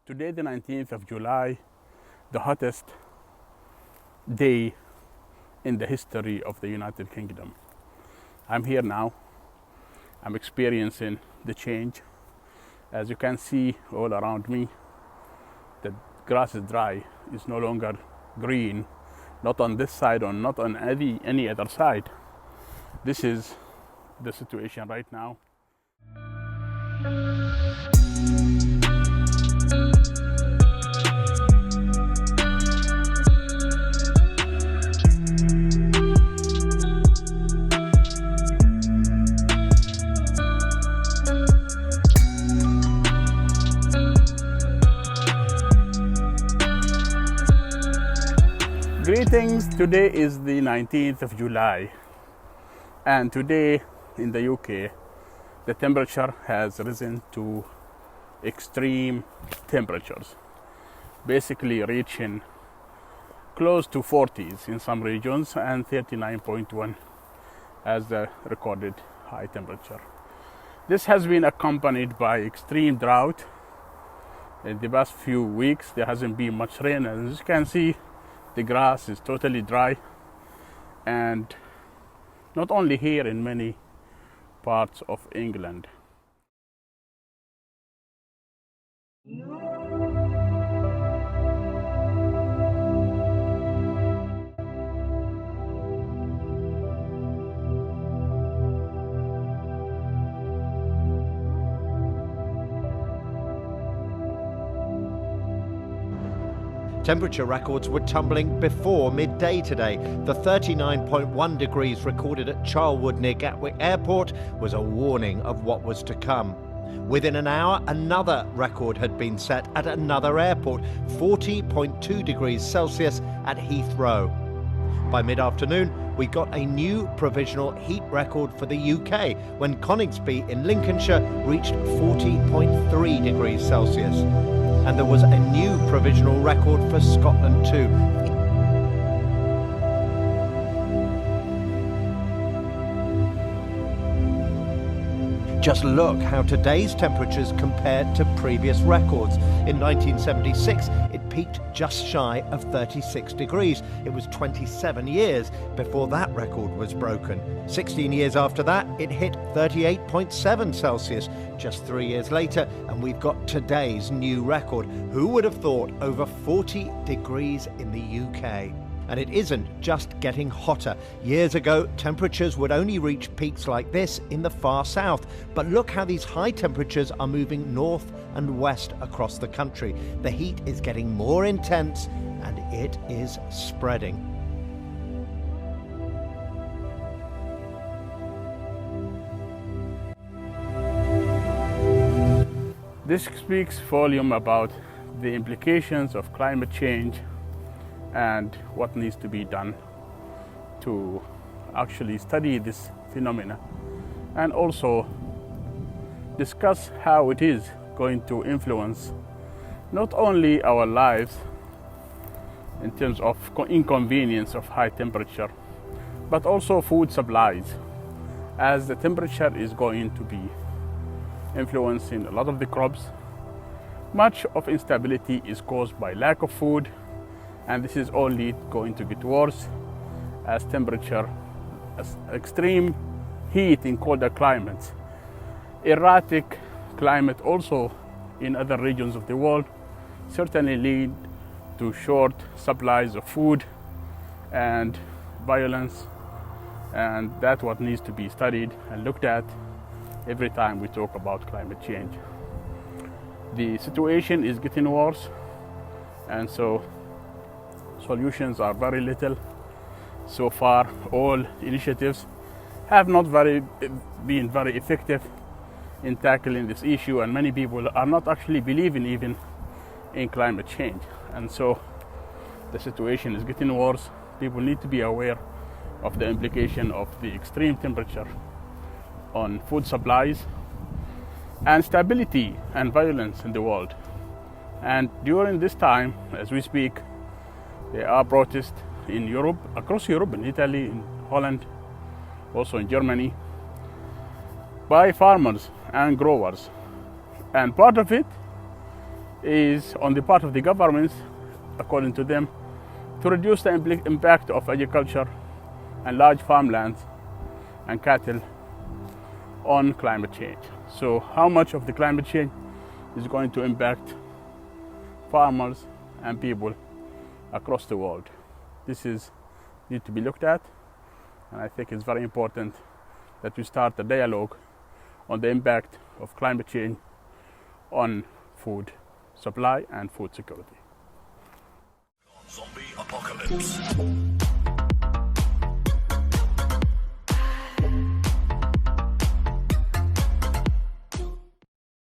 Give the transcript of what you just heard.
Today, the 19th of July, the hottest day in the history of the United Kingdom. I'm here now. I'm experiencing the change. As you can see all around me, the grass is dry. It's no longer green, not on this side or not on any other side. This is the situation right now. Greetings, today is the 19th of July, and today in the UK the temperature has risen to extreme temperatures, basically reaching close to 40s in some regions and 39.1 as the recorded high temperature. This has been accompanied by extreme drought. In the past few weeks there hasn't been much rain, and as you can see, the grass is totally dry, and not only here, in many parts of England. Temperature records were tumbling before midday today. The 39.1 degrees recorded at Charlwood near Gatwick Airport was a warning of what was to come. Within an hour, another record had been set at another airport, 40.2 degrees Celsius at Heathrow. By mid-afternoon, we got a new provisional heat record for the UK when Coningsby in Lincolnshire reached 40.3 degrees Celsius. And there was a new provisional record for Scotland too. Just look how today's temperatures compared to previous records. In 1976, it peaked just shy of 36 degrees. It was 27 years before that record was broken. 16 years after that, it hit 38.7 Celsius. Just 3 years later, and we've got today's new record. Who would have thought over 40 degrees in the UK? And it isn't just getting hotter. Years ago, temperatures would only reach peaks like this in the far south. But look how these high temperatures are moving north and west across the country. The heat is getting more intense and it is spreading. This speaks volume about the implications of climate change and what needs to be done to actually study this phenomena, and also discuss how it is going to influence not only our lives in terms of inconvenience of high temperature, but also food supplies, as the temperature is going to be influencing a lot of the crops. Much of instability is caused by lack of food, and this is only going to get worse as extreme heat in colder climates, erratic climate also in other regions of the world certainly lead to short supplies of food and violence, and that's what needs to be studied and looked at every time we talk about climate change. The situation is getting worse, and so solutions are very little. So far, all initiatives have not been very effective in tackling this issue, and many people are not actually believing even in climate change. And so the situation is getting worse. People need to be aware of the implication of the extreme temperature on food supplies and stability and violence in the world. And during this time, as we speak, there are protests in Europe, across Europe, in Italy, in Holland, also in Germany, by farmers and growers. And part of it is on the part of the governments, according to them, to reduce the impact of agriculture and large farmlands and cattle on climate change. So how much of the climate change is going to impact farmers and people across the world? This needs to be looked at, and I think it's very important that we start a dialogue on the impact of climate change on food supply and food security. Zombie apocalypse.